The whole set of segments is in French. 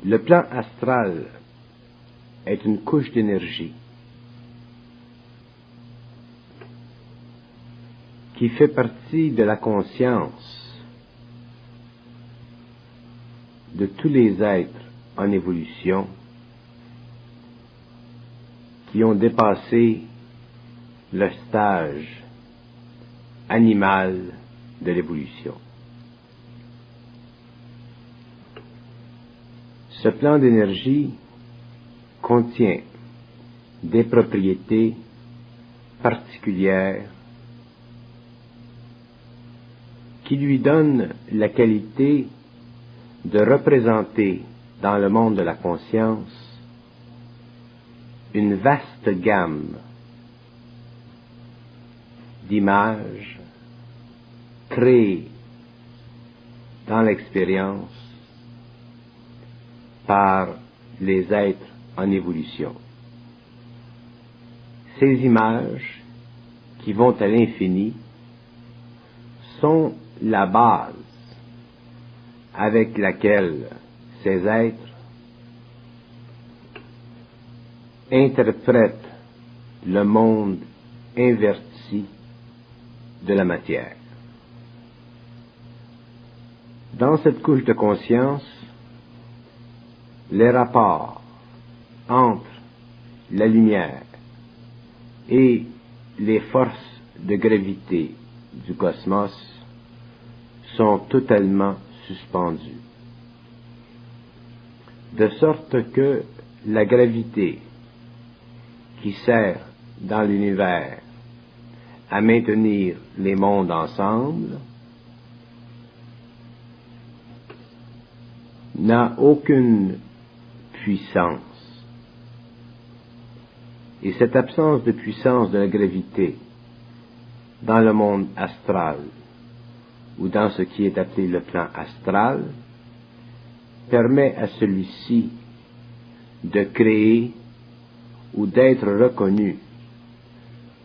Le plan astral est une couche d'énergie qui fait partie de la conscience de tous les êtres en évolution qui ont dépassé le stage animal de l'évolution. Ce plan d'énergie contient des propriétés particulières qui lui donnent la qualité de représenter dans le monde de la conscience une vaste gamme d'images créées dans l'expérience par les êtres en évolution. Ces images, qui vont à l'infini, sont la base avec laquelle ces êtres interprètent le monde inverti de la matière. Dans cette couche de conscience, les rapports entre la lumière et les forces de gravité du cosmos sont totalement suspendus. De sorte que la gravité qui sert dans l'univers à maintenir les mondes ensemble n'a aucune puissance. Et cette absence de puissance de la gravité dans le monde astral ou dans ce qui est appelé le plan astral permet à celui-ci de créer ou d'être reconnu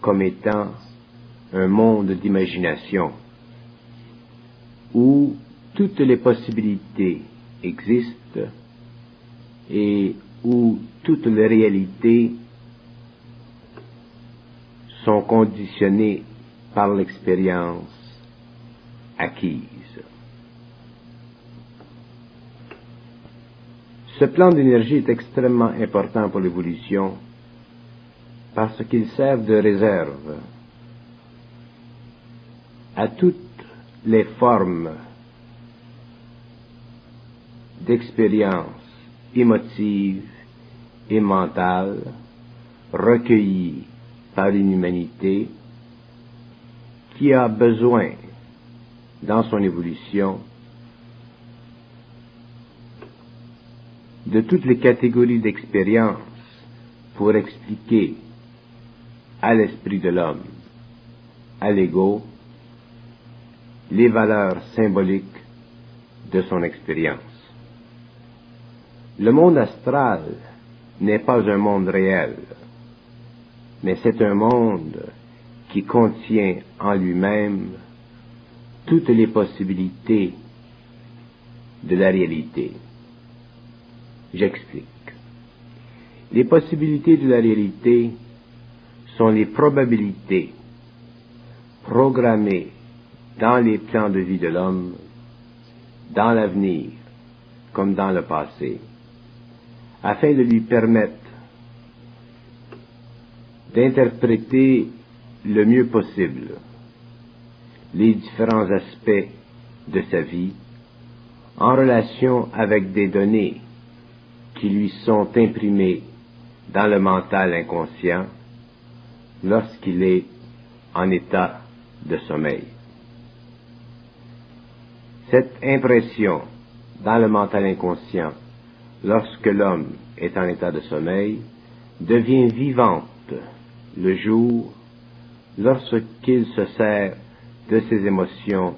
comme étant un monde d'imagination où toutes les possibilités existent et où toutes les réalités sont conditionnées par l'expérience acquise. Ce plan d'énergie est extrêmement important pour l'évolution parce qu'il sert de réserve à toutes les formes d'expérience émotive et mentale recueillies par une humanité qui a besoin, dans son évolution, de toutes les catégories d'expérience pour expliquer à l'esprit de l'homme, à l'ego, les valeurs symboliques de son expérience. Le monde astral n'est pas un monde réel, mais c'est un monde qui contient en lui-même toutes les possibilités de la réalité. J'explique. Les possibilités de la réalité sont les probabilités programmées dans les plans de vie de l'homme, dans l'avenir comme dans le passé, afin de lui permettre d'interpréter le mieux possible les différents aspects de sa vie en relation avec des données qui lui sont imprimées dans le mental inconscient lorsqu'il est en état de sommeil. Cette impression dans le mental inconscient, lorsque l'homme est en état de sommeil, devient vivante le jour lorsqu'il se sert de ses émotions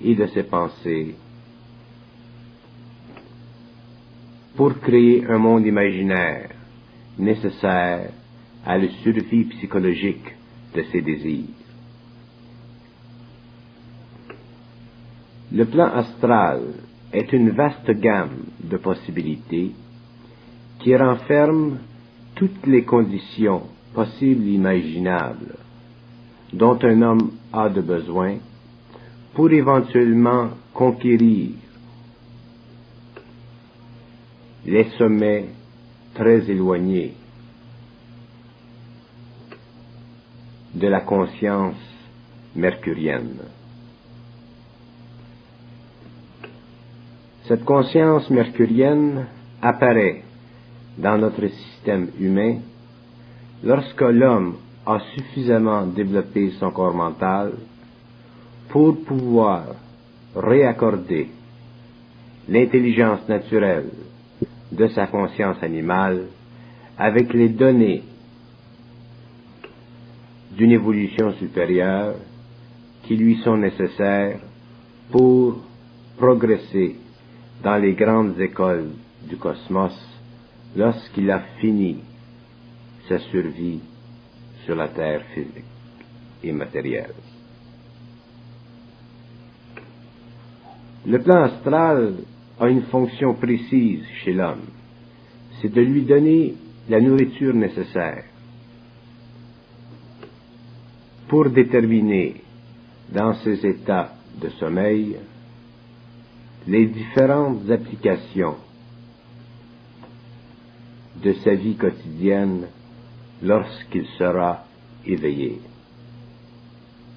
et de ses pensées pour créer un monde imaginaire nécessaire à la survie psychologique de ses désirs. Le plan astral est une vaste gamme de possibilités qui renferme toutes les conditions possibles et imaginables dont un homme a de besoin pour éventuellement conquérir les sommets très éloignés de la conscience mercurienne. Cette conscience mercurienne apparaît dans notre système humain lorsque l'homme a suffisamment développé son corps mental pour pouvoir réaccorder l'intelligence naturelle de sa conscience animale avec les données d'une évolution supérieure qui lui sont nécessaires pour progresser dans les grandes écoles du cosmos lorsqu'il a fini sa survie sur la terre physique et matérielle. Le plan astral a une fonction précise chez l'homme, c'est de lui donner la nourriture nécessaire pour déterminer dans ses états de sommeil les différentes applications de sa vie quotidienne lorsqu'il sera éveillé.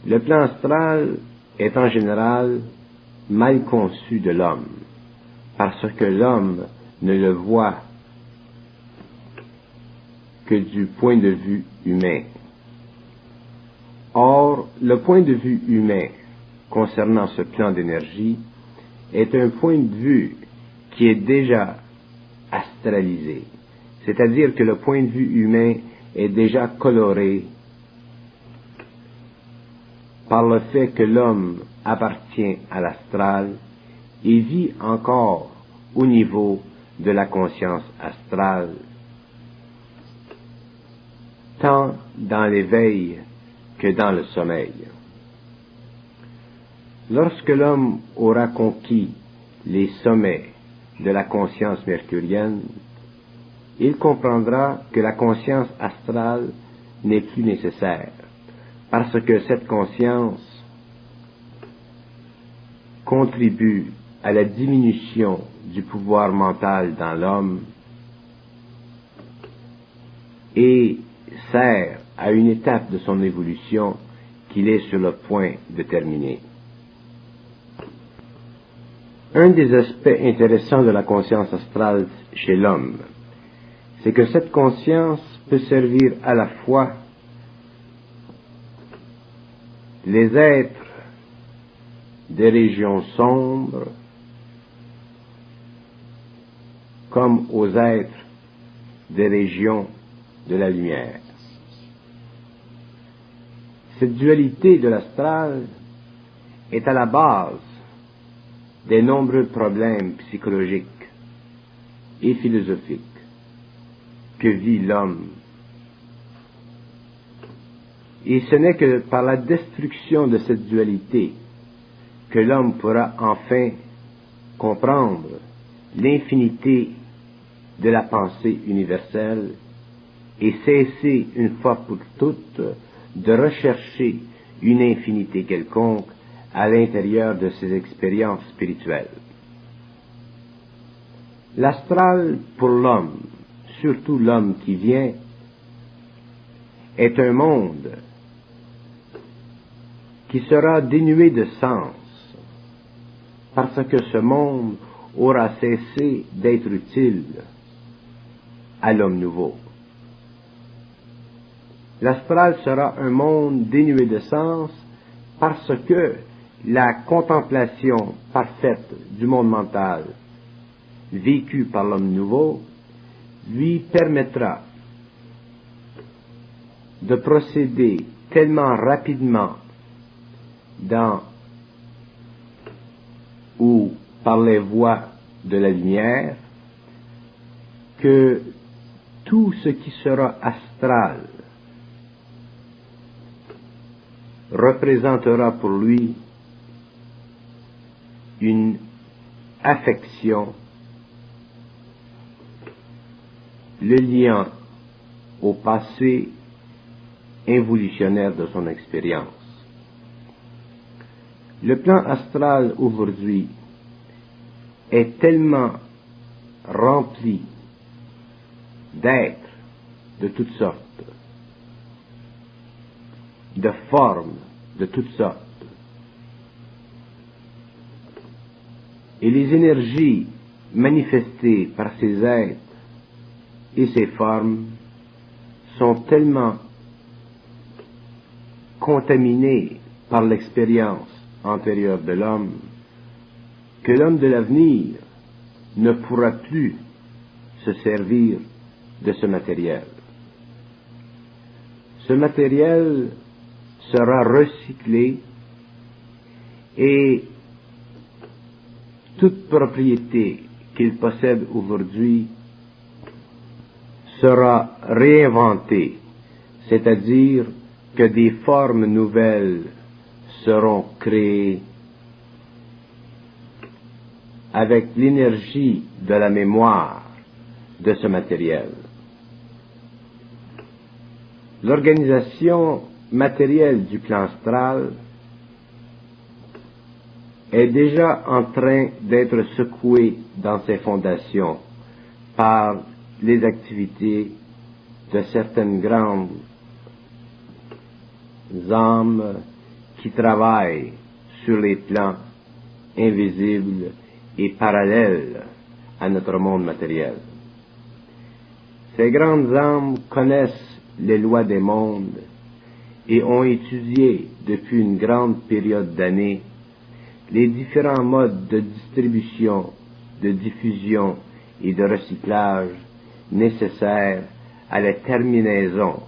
Le plan astral est en général mal conçu de l'homme, parce que l'homme ne le voit que du point de vue humain. Or, le point de vue humain concernant ce plan d'énergie est un point de vue qui est déjà astralisé, c'est-à-dire que le point de vue humain est déjà coloré par le fait que l'homme appartient à l'astral et vit encore au niveau de la conscience astrale, tant dans l'éveil que dans le sommeil. Lorsque l'homme aura conquis les sommets de la conscience mercurienne, il comprendra que la conscience astrale n'est plus nécessaire, parce que cette conscience contribue à la diminution du pouvoir mental dans l'homme et sert à une étape de son évolution qu'il est sur le point de terminer. Un des aspects intéressants de la conscience astrale chez l'homme, c'est que cette conscience peut servir à la fois les êtres des régions sombres comme aux êtres des régions de la lumière. Cette dualité de l'astral est à la base des nombreux problèmes psychologiques et philosophiques que vit l'homme. Et ce n'est que par la destruction de cette dualité que l'homme pourra enfin comprendre l'infinité de la pensée universelle et cesser une fois pour toutes de rechercher une infinité quelconque à l'intérieur de ses expériences spirituelles. L'astral pour l'homme, surtout l'homme qui vient, est un monde qui sera dénué de sens, parce que ce monde aura cessé d'être utile à l'homme nouveau. L'astral sera un monde dénué de sens parce que la contemplation parfaite du monde mental vécu par l'homme nouveau lui permettra de procéder tellement rapidement dans ou par les voies de la lumière que tout ce qui sera astral représentera pour lui une affection, le liant au passé involutionnaire de son expérience. Le plan astral aujourd'hui est tellement rempli d'êtres de toutes sortes, de formes de toutes sortes, et les énergies manifestées par ces êtres et ces formes sont tellement contaminées par l'expérience antérieure de l'homme que l'homme de l'avenir ne pourra plus se servir de ce matériel. Ce matériel sera recyclé et toute propriété qu'il possède aujourd'hui sera réinventée, c'est-à-dire que des formes nouvelles seront créées avec l'énergie de la mémoire de ce matériel. L'organisation matérielle du plan astral est déjà en train d'être secouée dans ses fondations par les activités de certaines grandes âmes qui travaillent sur les plans invisibles et parallèles à notre monde matériel. Ces grandes âmes connaissent les lois des mondes et ont étudié depuis une grande période d'années les différents modes de distribution, de diffusion et de recyclage nécessaires à la terminaison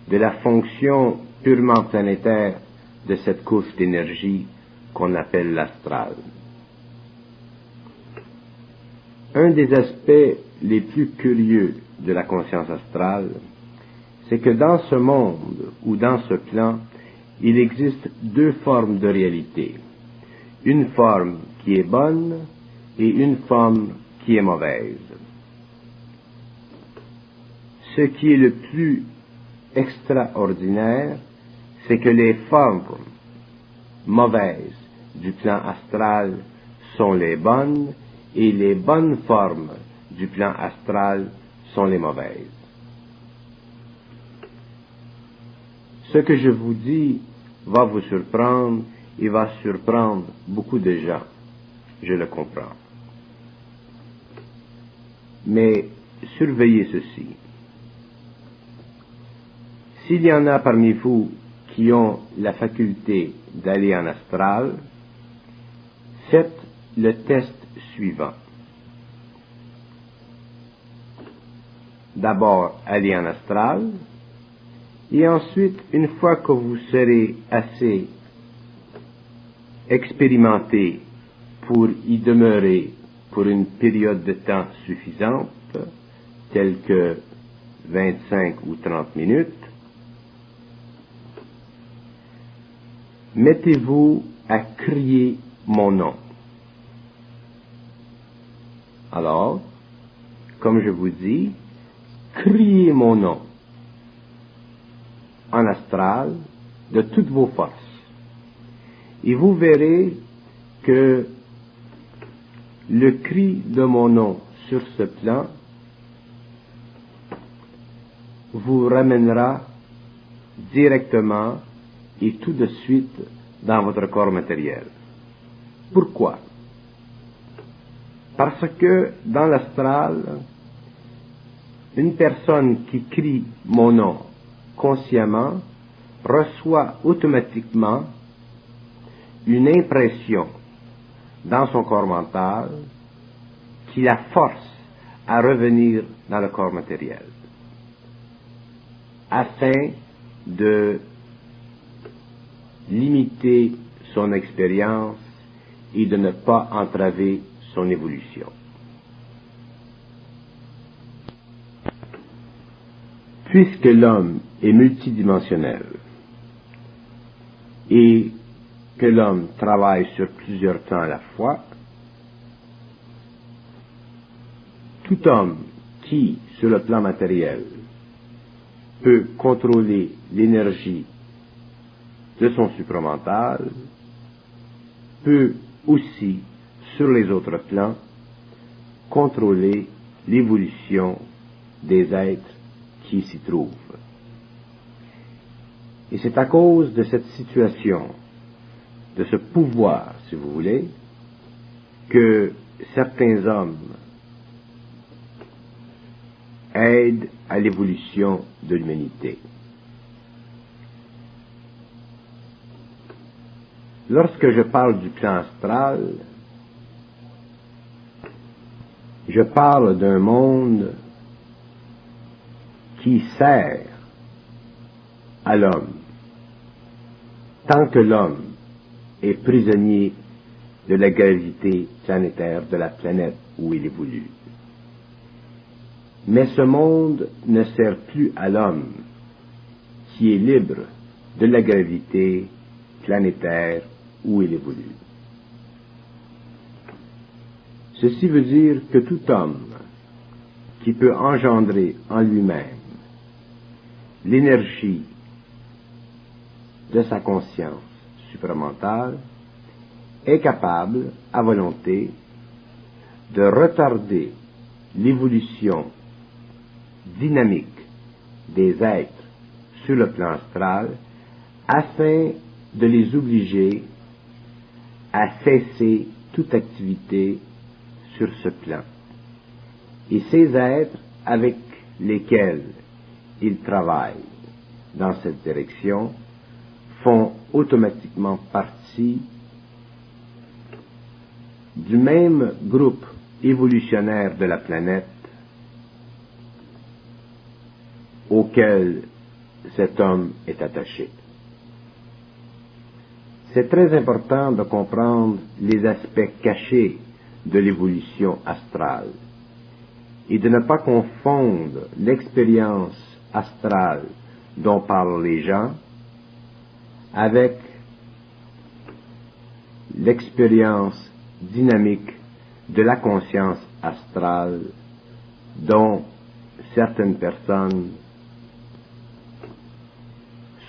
de la fonction purement planétaire de cette couche d'énergie qu'on appelle l'astral. Un des aspects les plus curieux de la conscience astrale, c'est que dans ce monde ou dans ce plan, il existe deux formes de réalité. Une forme qui est bonne et une forme qui est mauvaise. Ce qui est le plus extraordinaire, c'est que les formes mauvaises du plan astral sont les bonnes et les bonnes formes du plan astral sont les mauvaises. Ce que je vous dis va vous surprendre et va surprendre beaucoup de gens, je le comprends. Mais surveillez ceci. S'il y en a parmi vous qui ont la faculté d'aller en astral, faites le test suivant. D'abord, allez en astral, et ensuite, une fois que vous serez assez expérimenté pour y demeurer pour une période de temps suffisante, telle que 25 ou 30 minutes, mettez-vous à crier mon nom. Alors, comme je vous dis, criez mon nom en astral de toutes vos forces. Et vous verrez que le cri de mon nom sur ce plan vous ramènera directement et tout de suite dans votre corps matériel. Pourquoi? Parce que dans l'astral, une personne qui crie mon nom consciemment reçoit automatiquement une impression dans son corps mental qui la force à revenir dans le corps matériel afin de limiter son expérience et de ne pas entraver son évolution. Puisque l'homme est multidimensionnel et que l'homme travaille sur plusieurs plans à la fois, tout homme qui, sur le plan matériel, peut contrôler l'énergie de son supramental, peut aussi, sur les autres plans, contrôler l'évolution des êtres qui s'y trouvent. Et c'est à cause de cette situation, de ce pouvoir, si vous voulez, que certains hommes aident à l'évolution de l'humanité. Lorsque je parle du plan astral, je parle d'un monde qui sert à l'homme, tant que l'homme est prisonnier de la gravité planétaire de la planète où il évolue. Mais ce monde ne sert plus à l'homme qui est libre de la gravité planétaire où il évolue. Ceci veut dire que tout homme qui peut engendrer en lui-même l'énergie de sa conscience supramentale est capable, à volonté, de retarder l'évolution dynamique des êtres sur le plan astral afin de les obliger à cesser toute activité sur ce plan. Et ces êtres avec lesquels ils travaillent dans cette direction font automatiquement partie du même groupe évolutionnaire de la planète auquel cet homme est attaché. C'est très important de comprendre les aspects cachés de l'évolution astrale et de ne pas confondre l'expérience astrale dont parlent les gens avec l'expérience dynamique de la conscience astrale dont certaines personnes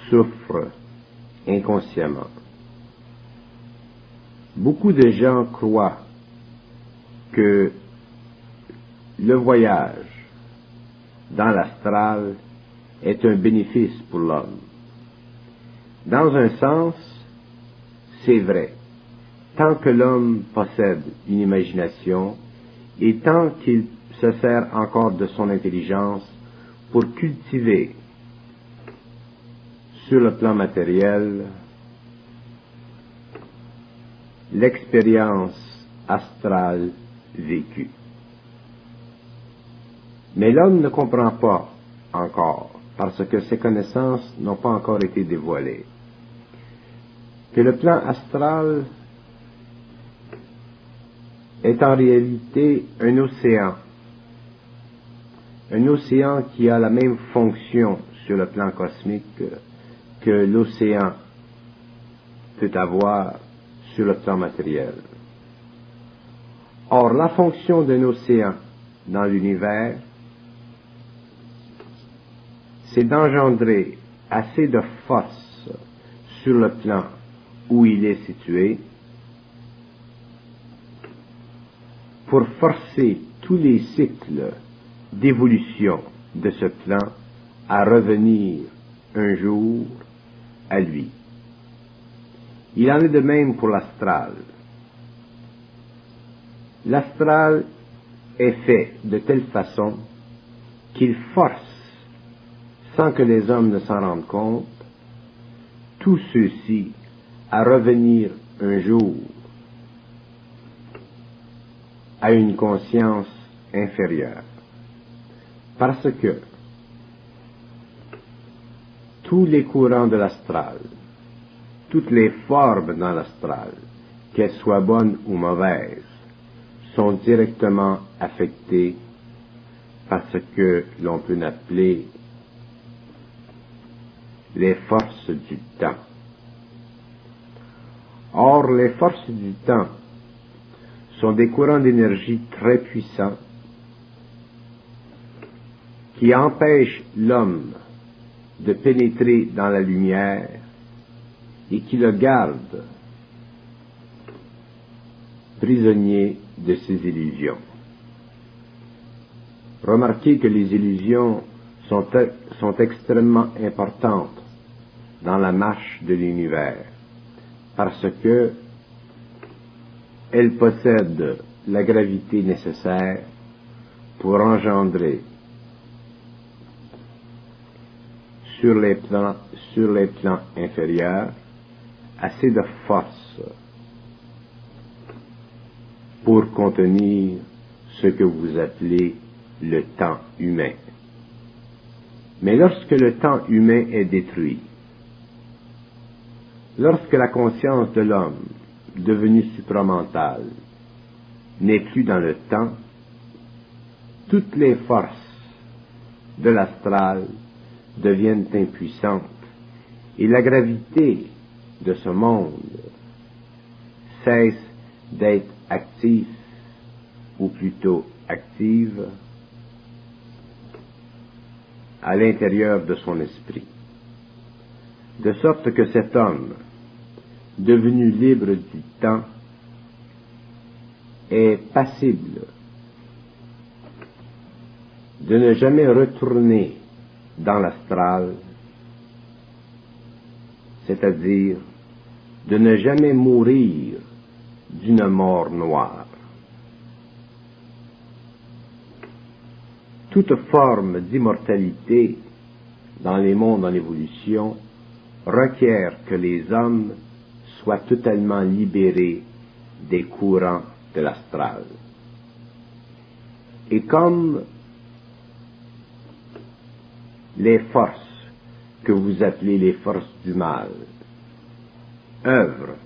souffrent inconsciemment. Beaucoup de gens croient que le voyage dans l'astral est un bénéfice pour l'homme. Dans un sens, c'est vrai. Tant que l'homme possède une imagination et tant qu'il se sert encore de son intelligence pour cultiver sur le plan matériel l'expérience astrale vécue. Mais l'homme ne comprend pas encore, parce que ses connaissances n'ont pas encore été dévoilées, que le plan astral est en réalité un océan qui a la même fonction sur le plan cosmique que l'océan peut avoir sur le plan matériel. Or, la fonction d'un océan dans l'univers, c'est d'engendrer assez de force sur le plan où il est situé pour forcer tous les cycles d'évolution de ce plan à revenir un jour à lui. Il en est de même pour l'astral. L'astral est fait de telle façon qu'il force, sans que les hommes ne s'en rendent compte, tous ceux-ci à revenir un jour à une conscience inférieure. Parce que tous les courants de l'astral, toutes les formes dans l'astral, qu'elles soient bonnes ou mauvaises, sont directement affectées par ce que l'on peut appeler les forces du temps. Or, les forces du temps sont des courants d'énergie très puissants qui empêchent l'homme de pénétrer dans la lumière et qui le gardent prisonnier de ses illusions. Remarquez que les illusions sont extrêmement importantes dans la marche de l'univers, parce que elles possèdent la gravité nécessaire pour engendrer sur les plans inférieurs assez de force pour contenir ce que vous appelez le temps humain. Mais lorsque le temps humain est détruit, lorsque la conscience de l'homme, devenue supramentale, n'est plus dans le temps, toutes les forces de l'astral deviennent impuissantes et la gravité de ce monde cesse d'être active, ou plutôt active, à l'intérieur de son esprit. De sorte que cet homme, devenu libre du temps, est passible de ne jamais retourner dans l'astral, c'est-à-dire de ne jamais mourir d'une mort noire. Toute forme d'immortalité dans les mondes en évolution requiert que les hommes soient totalement libérés des courants de l'astral. Et comme les forces que vous appelez les forces du mal œuvrent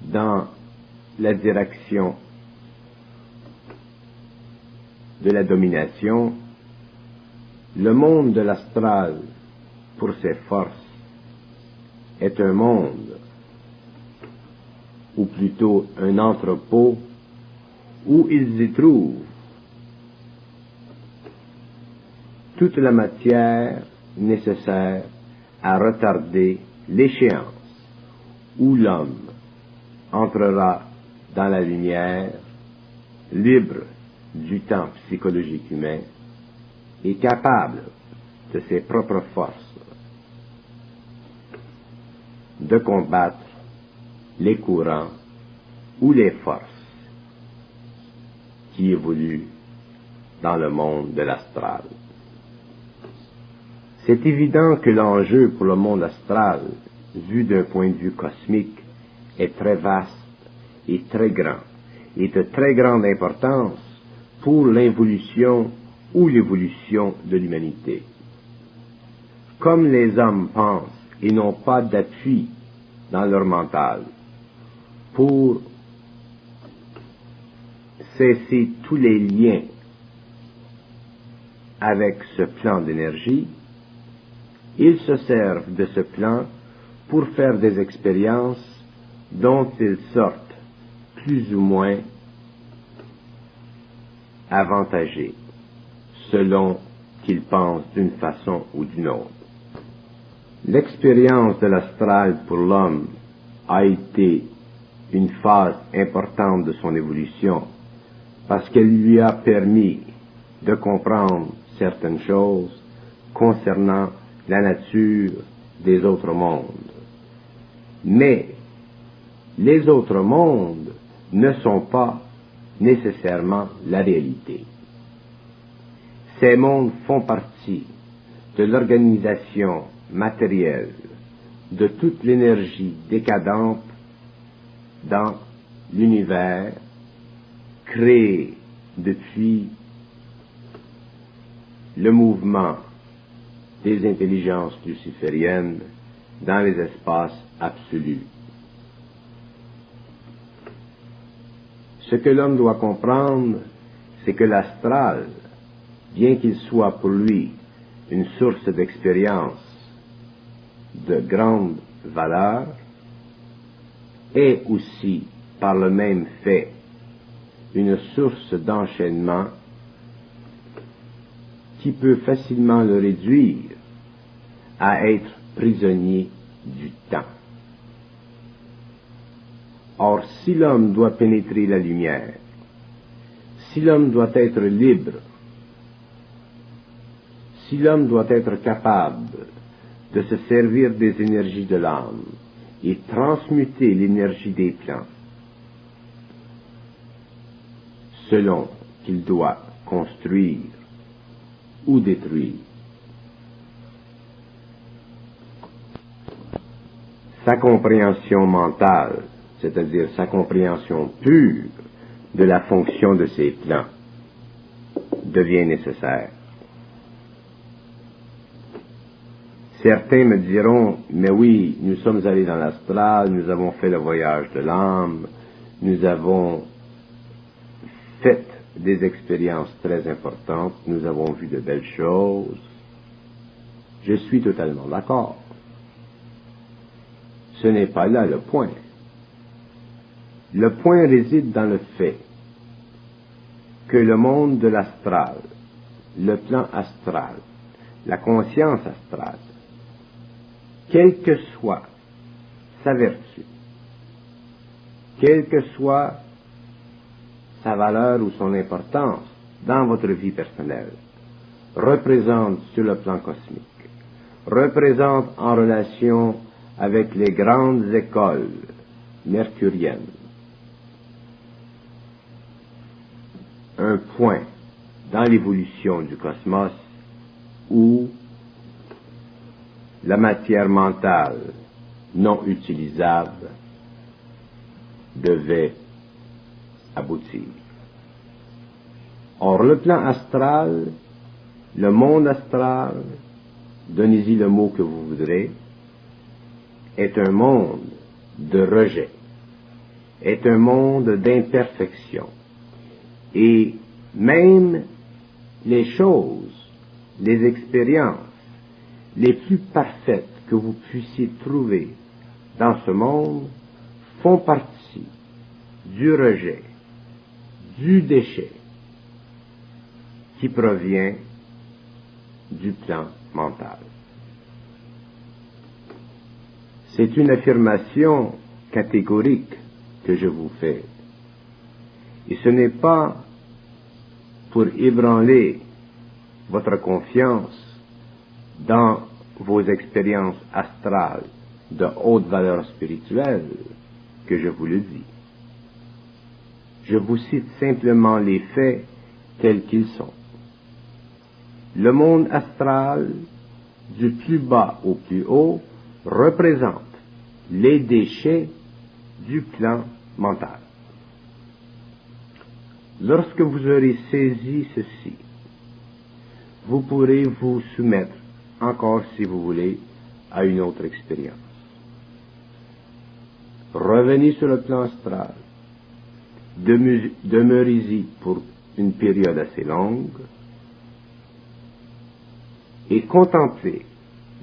dans la direction de la domination, le monde de l'astral, pour ses forces, est un monde, ou plutôt un entrepôt, où ils y trouvent toute la matière nécessaire à retarder l'échéance où l'homme entrera dans la lumière, libre du temps psychologique humain et capable de ses propres forces de combattre les courants ou les forces qui évoluent dans le monde de l'astral. C'est évident que l'enjeu pour le monde astral, vu d'un point de vue cosmique, est très vaste et très grand, et de très grande importance pour l'involution ou l'évolution de l'humanité. Comme les hommes pensent et n'ont pas d'appui dans leur mental pour cesser tous les liens avec ce plan d'énergie, ils se servent de ce plan pour faire des expériences dont ils sortent plus ou moins avantagés, selon qu'ils pensent d'une façon ou d'une autre. L'expérience de l'astral pour l'homme a été une phase importante de son évolution, parce qu'elle lui a permis de comprendre certaines choses concernant la nature des autres mondes. Mais les autres mondes ne sont pas nécessairement la réalité. Ces mondes font partie de l'organisation matérielle de toute l'énergie décadente dans l'univers créé depuis le mouvement des intelligences lucifériennes dans les espaces absolus. Ce que l'homme doit comprendre, c'est que l'astral, bien qu'il soit pour lui une source d'expérience de grande valeur, est aussi, par le même fait, une source d'enchaînement qui peut facilement le réduire à être prisonnier du temps. Or, si l'homme doit pénétrer la lumière, si l'homme doit être libre, si l'homme doit être capable de se servir des énergies de l'âme et transmuter l'énergie des plans, selon qu'il doit construire ou détruire, sa compréhension mentale, c'est-à-dire sa compréhension pure de la fonction de ces plans, devient nécessaire. Certains me diront, mais oui, nous sommes allés dans l'astral, nous avons fait le voyage de l'âme, nous avons fait des expériences très importantes, nous avons vu de belles choses. Je suis totalement d'accord. Ce n'est pas là le point. Le point réside dans le fait que le monde de l'astral, le plan astral, la conscience astrale, quelle que soit sa vertu, quelle que soit sa valeur ou son importance dans votre vie personnelle, représente sur le plan cosmique, représente en relation avec les grandes écoles mercuriennes un point dans l'évolution du cosmos où la matière mentale non utilisable devait aboutir. Or, le plan astral, le monde astral, donnez-y le mot que vous voudrez, est un monde de rejet, est un monde d'imperfection. Et même les choses, les expériences les plus parfaites que vous puissiez trouver dans ce monde font partie du rejet, du déchet qui provient du plan mental. C'est une affirmation catégorique que je vous fais. Et ce n'est pas pour ébranler votre confiance dans vos expériences astrales de haute valeur spirituelle que je vous le dis. Je vous cite simplement les faits tels qu'ils sont. Le monde astral, du plus bas au plus haut, représente les déchets du plan mental. Lorsque vous aurez saisi ceci, vous pourrez vous soumettre, encore si vous voulez, à une autre expérience. Revenez sur le plan astral, demeurez-y pour une période assez longue, et contemplez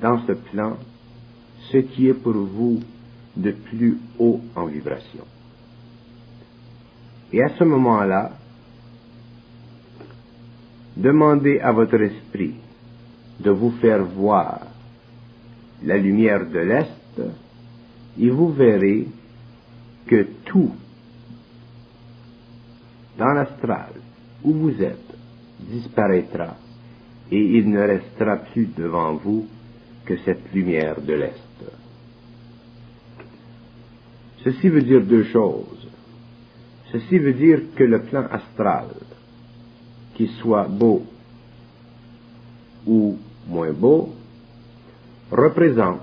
dans ce plan ce qui est pour vous de plus haut en vibration. Et à ce moment-là, demandez à votre esprit de vous faire voir la lumière de l'Est et vous verrez que tout dans l'astral où vous êtes disparaîtra et il ne restera plus devant vous que cette lumière de l'Est. Ceci veut dire deux choses. Ceci veut dire que le plan astral, qu'il soit beau ou moins beau, représente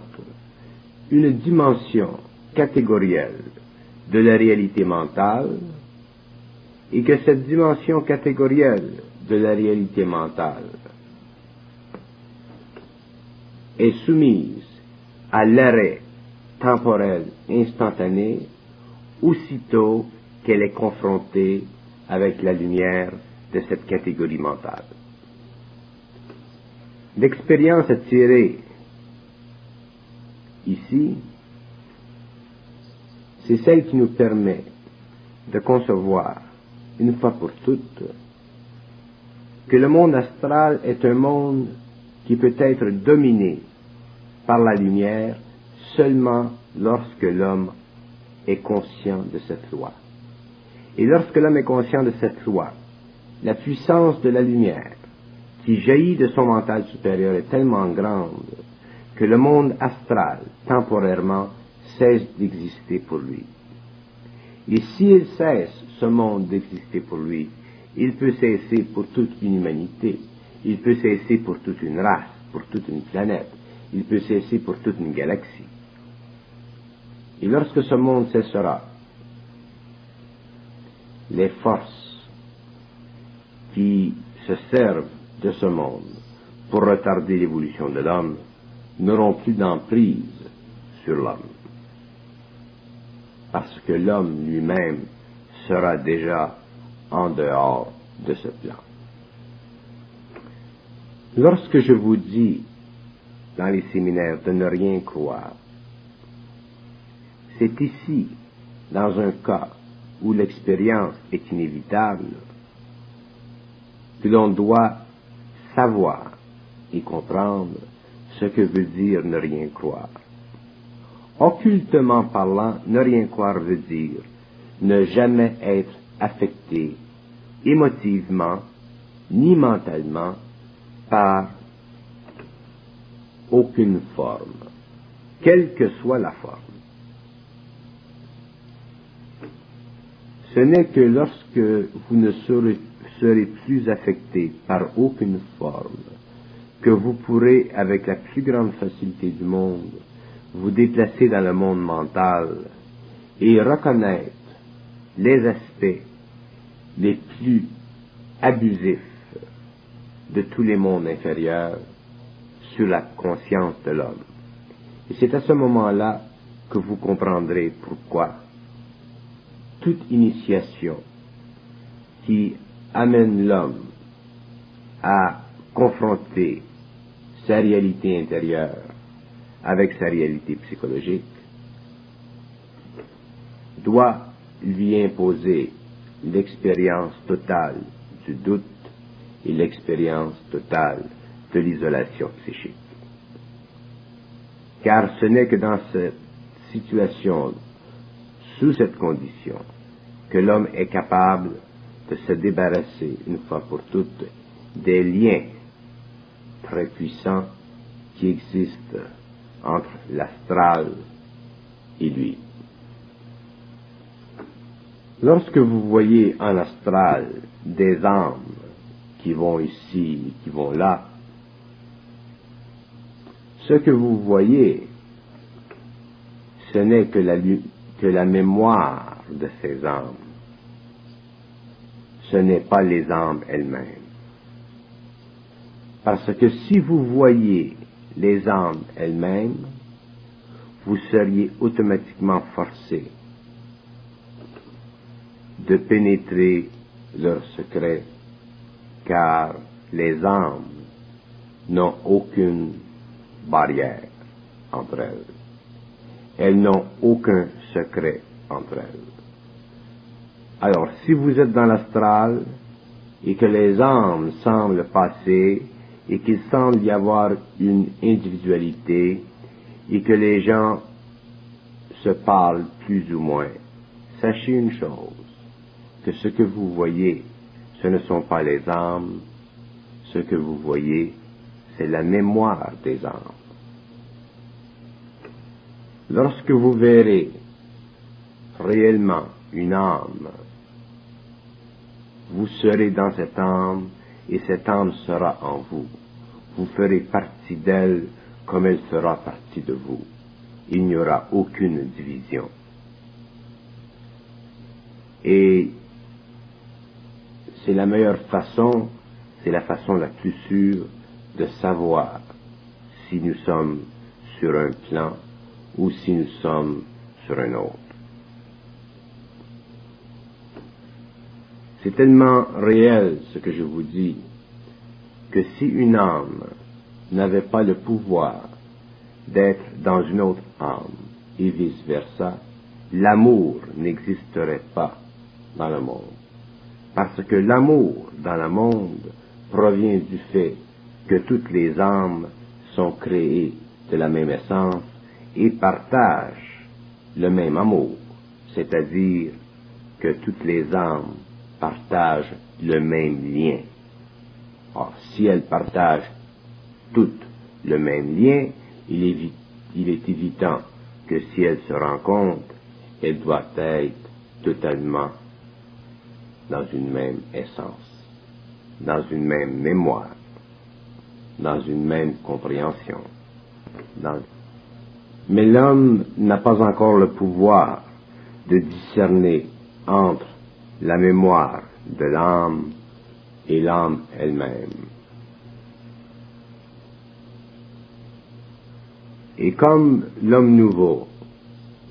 une dimension catégorielle de la réalité mentale et que cette dimension catégorielle de la réalité mentale est soumise à l'arrêt temporel instantané aussitôt qu'elle est confrontée avec la lumière de cette catégorie mentale. L'expérience à tirer ici, c'est celle qui nous permet de concevoir, une fois pour toutes, que le monde astral est un monde qui peut être dominé par la lumière seulement lorsque l'homme est conscient de cette loi. Et lorsque l'homme est conscient de cette loi, la puissance de la lumière qui jaillit de son mental supérieur est tellement grande que le monde astral, temporairement, cesse d'exister pour lui. Et s'il cesse, ce monde, d'exister pour lui, il peut cesser pour toute une humanité, il peut cesser pour toute une race, pour toute une planète, il peut cesser pour toute une galaxie. Et lorsque ce monde cessera, les forces qui se servent de ce monde pour retarder l'évolution de l'homme n'auront plus d'emprise sur l'homme, parce que l'homme lui-même sera déjà en dehors de ce plan. Lorsque je vous dis dans les séminaires de ne rien croire, c'est ici, dans un cas où l'expérience est inévitable, que l'on doit savoir et comprendre ce que veut dire ne rien croire. Occultement parlant, ne rien croire veut dire ne jamais être affecté émotivement ni mentalement par aucune forme, quelle que soit la forme. Ce n'est que lorsque vous ne serez plus affecté par aucune forme que vous pourrez, avec la plus grande facilité du monde, vous déplacer dans le monde mental et reconnaître les aspects les plus abusifs de tous les mondes inférieurs sur la conscience de l'homme. Et c'est à ce moment-là que vous comprendrez pourquoi toute initiation qui amène l'homme à confronter sa réalité intérieure avec sa réalité psychologique doit lui imposer l'expérience totale du doute et l'expérience totale de l'isolation psychique. Car ce n'est que dans cette situation, sous cette condition, que l'homme est capable de se débarrasser une fois pour toutes des liens très puissants qui existent entre l'astral et lui. Lorsque vous voyez en astral des âmes qui vont ici et qui vont là, ce que vous voyez, ce n'est que la mémoire de ces âmes. Ce n'est pas les âmes elles-mêmes. Parce que si vous voyez les âmes elles-mêmes, vous seriez automatiquement forcé de pénétrer leurs secrets, car les âmes n'ont aucune barrière entre elles. Elles n'ont aucun secret entre elles. Alors, si vous êtes dans l'astral et que les âmes semblent passer et qu'il semble y avoir une individualité et que les gens se parlent plus ou moins, sachez une chose, que ce que vous voyez, ce ne sont pas les âmes, ce que vous voyez, c'est la mémoire des âmes. Lorsque vous verrez réellement une âme, vous serez dans cette âme et cette âme sera en vous. Vous ferez partie d'elle comme elle fera partie de vous. Il n'y aura aucune division. Et c'est la meilleure façon, c'est la façon la plus sûre de savoir si nous sommes sur un plan ou si nous sommes sur un autre. C'est tellement réel ce que je vous dis que si une âme n'avait pas le pouvoir d'être dans une autre âme et vice-versa, l'amour n'existerait pas dans le monde. Parce que l'amour dans le monde provient du fait que toutes les âmes sont créées de la même essence et partagent le même amour, c'est-à-dire que toutes les âmes partagent le même lien. Or, si elles partagent toutes le même lien, il est évident que si elles se rencontrent, elles doivent être totalement dans une même essence, dans une même mémoire, dans une même compréhension. Mais l'homme n'a pas encore le pouvoir de discerner entre la mémoire de l'âme et l'âme elle-même. Et comme l'homme nouveau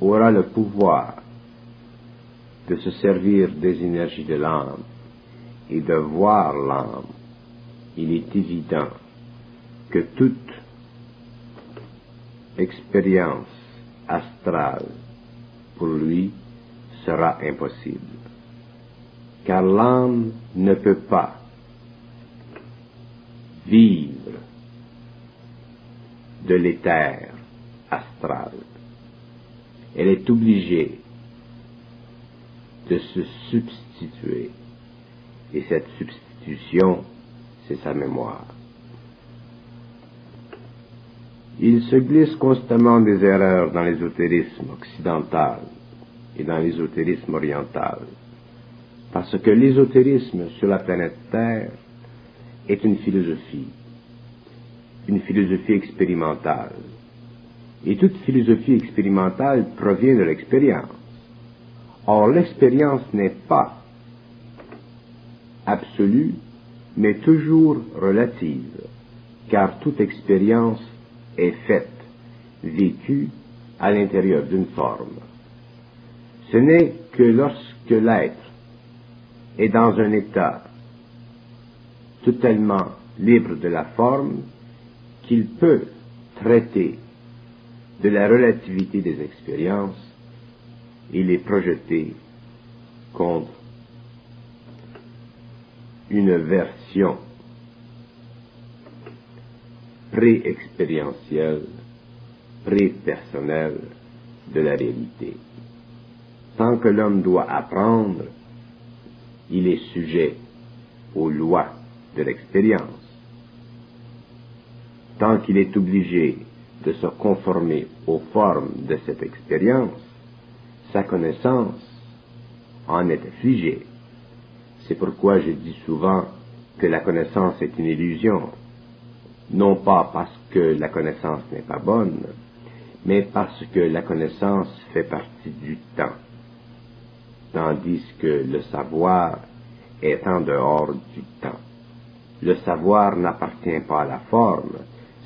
aura le pouvoir de se servir des énergies de l'âme et de voir l'âme, il est évident que toute expérience astrale pour lui sera impossible, car l'âme ne peut pas vivre de l'éther astral. Elle est obligée de se substituer, et cette substitution, c'est sa mémoire. Il se glisse constamment des erreurs dans l'ésotérisme occidental et dans l'ésotérisme oriental, parce que l'ésotérisme sur la planète Terre est une philosophie expérimentale. Et toute philosophie expérimentale provient de l'expérience. Or, l'expérience n'est pas absolue, mais toujours relative, car toute expérience est faite, vécue à l'intérieur d'une forme. Ce n'est que lorsque l'être est dans un état totalement libre de la forme qu'il peut traiter de la relativité des expériences et les projeter contre une version pré-expérientielle, pré-personnelle de la réalité. Tant que l'homme doit apprendre, il est sujet aux lois de l'expérience. Tant qu'il est obligé de se conformer aux formes de cette expérience, sa connaissance en est affligée. C'est pourquoi je dis souvent que la connaissance est une illusion, non pas parce que la connaissance n'est pas bonne, mais parce que la connaissance fait partie du temps, tandis que le savoir est en dehors du temps. Le savoir n'appartient pas à la forme,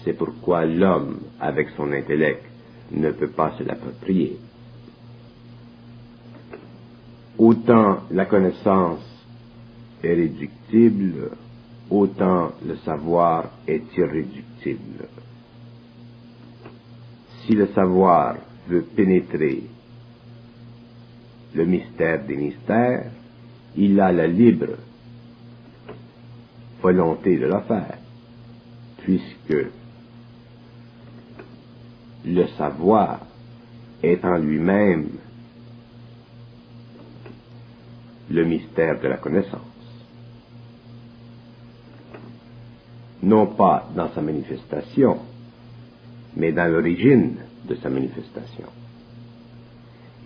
c'est pourquoi l'homme, avec son intellect, ne peut pas se l'approprier. Autant la connaissance est réductible, autant le savoir est irréductible. Si le savoir veut pénétrer le mystère des mystères, il a la libre volonté de le faire, puisque le savoir est en lui-même le mystère de la connaissance. Non pas dans sa manifestation, mais dans l'origine de sa manifestation.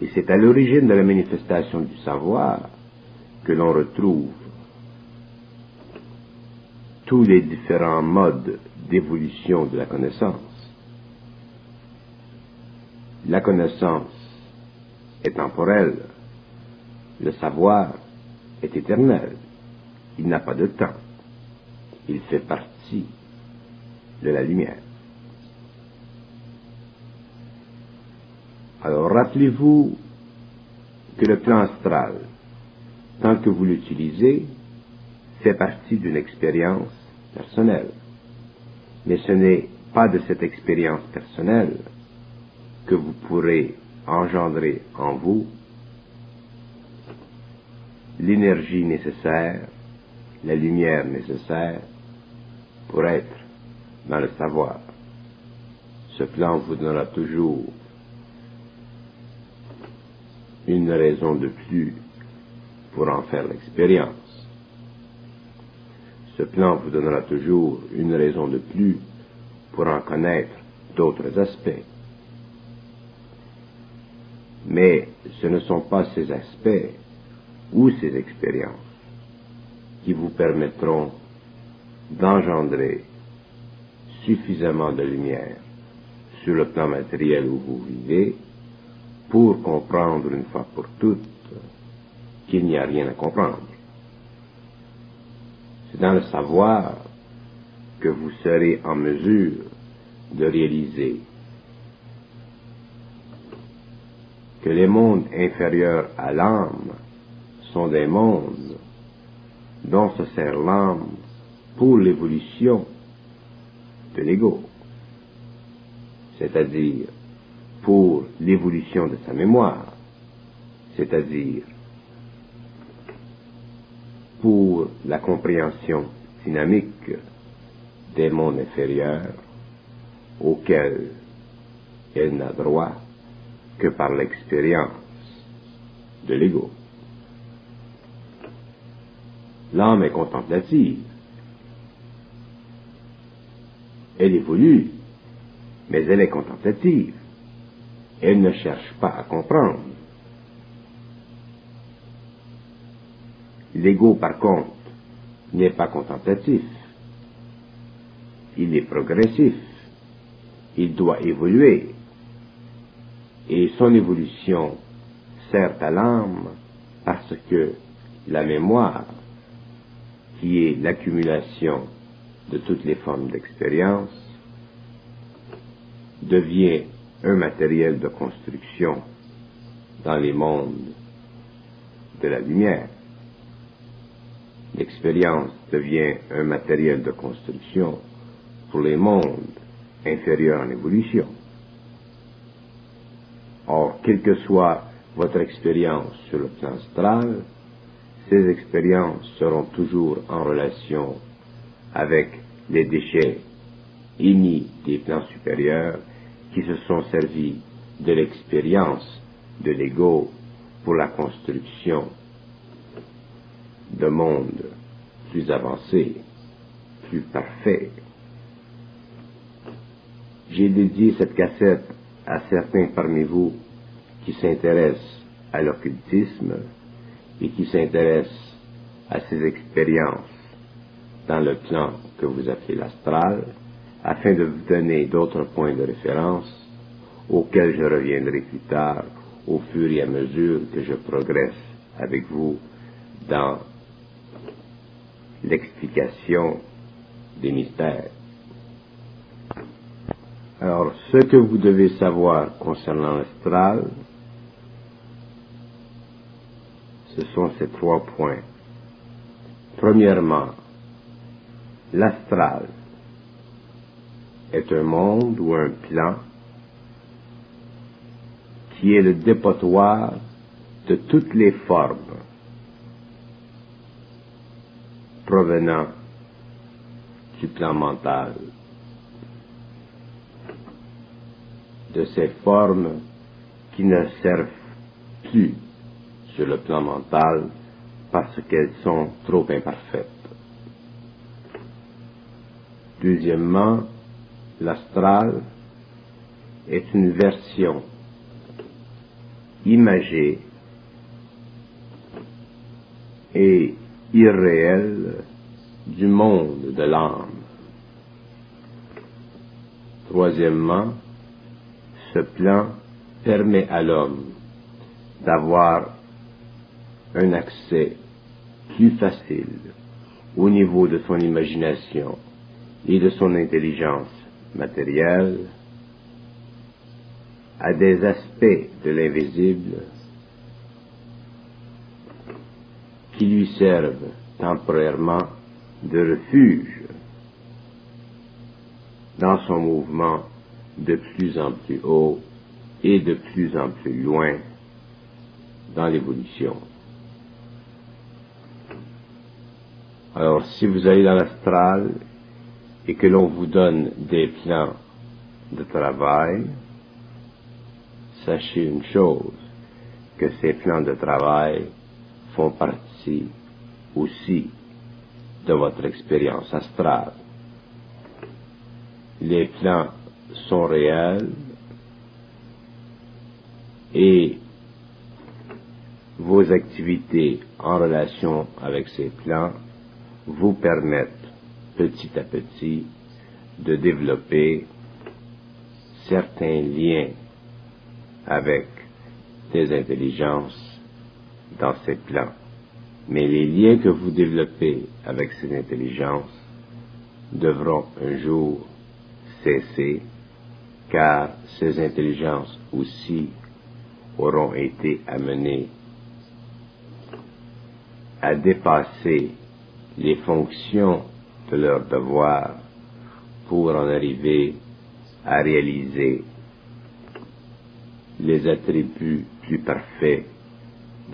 Et c'est à l'origine de la manifestation du savoir que l'on retrouve tous les différents modes d'évolution de la connaissance. La connaissance est temporelle, le savoir est éternel, il n'a pas de temps, il fait partie de la lumière. Alors rappelez-vous que le plan astral, tant que vous l'utilisez, fait partie d'une expérience personnelle. Mais ce n'est pas de cette expérience personnelle que vous pourrez engendrer en vous l'énergie nécessaire, la lumière nécessaire pour être dans le savoir. Ce plan vous donnera toujours une raison de plus pour en faire l'expérience. Ce plan vous donnera toujours une raison de plus pour en connaître d'autres aspects. Mais ce ne sont pas ces aspects ou ces expériences qui vous permettront d'engendrer suffisamment de lumière sur le plan matériel où vous vivez pour comprendre une fois pour toutes qu'il n'y a rien à comprendre. C'est dans le savoir que vous serez en mesure de réaliser que les mondes inférieurs à l'âme sont des mondes dont se sert l'âme pour l'évolution de l'ego, c'est-à-dire pour l'évolution de sa mémoire, c'est-à-dire pour la compréhension dynamique des mondes inférieurs auxquels elle n'a droit que par l'expérience de l'ego. L'âme est contemplative. Elle évolue, mais elle est contemplative. Elle ne cherche pas à comprendre. L'ego, par contre, n'est pas contemplatif. Il est progressif. Il doit évoluer. Et son évolution sert à l'âme parce que la mémoire, qui est l'accumulation de toutes les formes d'expérience, devient un matériel de construction dans les mondes de la lumière. L'expérience devient un matériel de construction pour les mondes inférieurs en évolution. Or, quelle que soit votre expérience sur le plan astral, ces expériences seront toujours en relation avec les déchets émis des plans supérieurs qui se sont servis de l'expérience de l'ego pour la construction de mondes plus avancés, plus parfaits. J'ai dédié cette cassette à certains parmi vous qui s'intéressent à l'occultisme et qui s'intéressent à ces expériences dans le plan que vous appelez l'astral, afin de vous donner d'autres points de référence auxquels je reviendrai plus tard au fur et à mesure que je progresse avec vous dans l'explication des mystères. Alors, ce que vous devez savoir concernant l'astral, ce sont ces 3 points. Premièrement, l'astral est un monde ou un plan qui est le dépotoir de toutes les formes provenant du plan mental, de ces formes qui ne servent plus sur le plan mental parce qu'elles sont trop imparfaites. Deuxièmement, l'astral est une version imagée et irréelle du monde de l'âme. Troisièmement, ce plan permet à l'homme d'avoir un accès plus facile au niveau de son imagination et de son intelligence matérielle à des aspects de l'invisible qui lui servent temporairement de refuge dans son mouvement de plus en plus haut et de plus en plus loin dans l'évolution. Alors, si vous allez dans l'astral et que l'on vous donne des plans de travail, sachez une chose, que ces plans de travail font partie aussi de votre expérience astrale. Les plans sont réels et vos activités en relation avec ces plans vous permettent petit à petit de développer certains liens avec des intelligences dans ces plans. Mais les liens que vous développez avec ces intelligences devront un jour cesser, car ces intelligences aussi auront été amenées à dépasser les fonctions de leur devoir pour en arriver à réaliser les attributs plus parfaits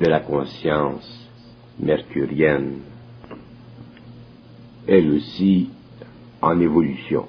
de la conscience mercurienne, elle aussi en évolution.